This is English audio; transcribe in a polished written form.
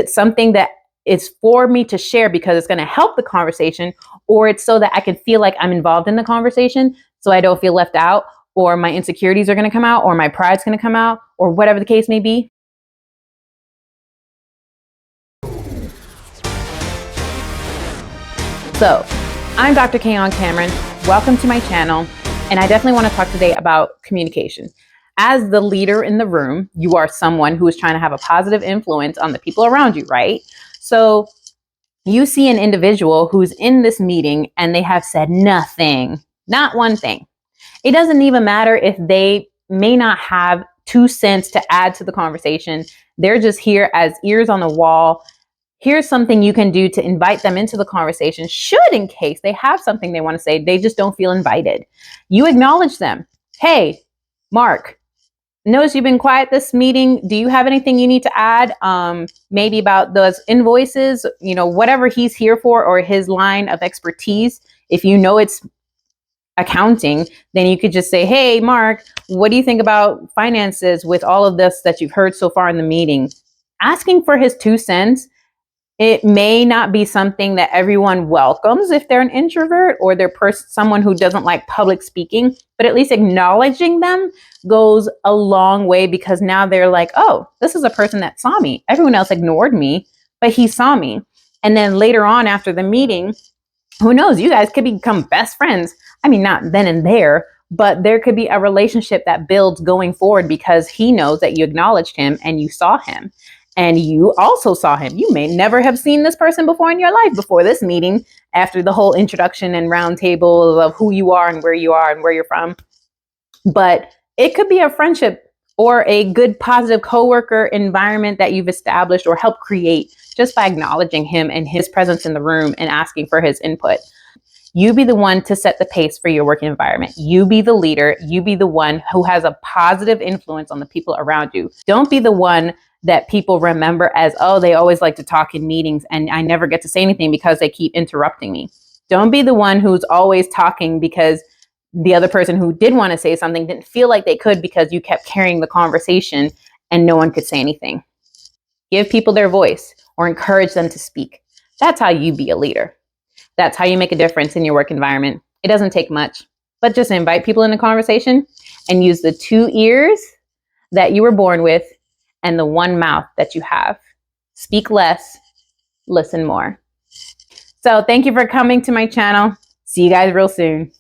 It's something that is for me to share because it's going to help the conversation, or it's so that I can feel like I'm involved in the conversation so I don't feel left out, or my insecurities are going to come out, or my pride's going to come out, or whatever the case may be. So, I'm Dr. Kayon Cameron. Welcome to my channel, and I definitely want to talk today about communication. As the leader in the room, you are someone who is trying to have a positive influence on the people around you, right? So you see an individual who's in this meeting and they have said nothing, not one thing. It doesn't even matter if they may not have 2 cents to add to the conversation. They're just here as ears on the wall. Here's something you can do to invite them into the conversation, should in case they have something they want to say, they just don't feel invited. You acknowledge them. Hey, Mark, notice you've been quiet this meeting. Do you have anything you need to add? Maybe about those invoices, whatever he's here for, or his line of expertise. If you know it's accounting, then you could just say, hey, Mark, what do you think about finances with all of this that you've heard so far in the meeting? Asking for his 2 cents. It may not be something that everyone welcomes if they're an introvert or they're someone who doesn't like public speaking, but at least acknowledging them goes a long way, because now they're like, oh, this is a person that saw me. Everyone else ignored me, but he saw me. And then later on after the meeting, who knows, you guys could become best friends. I mean, not then and there, but there could be a relationship that builds going forward because he knows that you acknowledged him and you saw him. And you also saw him. You may never have seen this person before in your life before this meeting, after the whole introduction and roundtable of who you are and where you're from. But it could be a friendship or a good, positive coworker environment that you've established or helped create just by acknowledging him and his presence in the room and asking for his input. You be the one to set the pace for your working environment. You be the leader. You be the one who has a positive influence on the people around you. Don't be the one that people remember as, oh, they always like to talk in meetings and I never get to say anything because they keep interrupting me. Don't be the one who's always talking because the other person who did want to say something didn't feel like they could because you kept carrying the conversation and no one could say anything. Give people their voice or encourage them to speak. That's how you be a leader. That's how you make a difference in your work environment. It doesn't take much, but just invite people in a conversation and use the 2 ears that you were born with and the 1 mouth that you have. Speak less, listen more. So thank you for coming to my channel. See you guys real soon.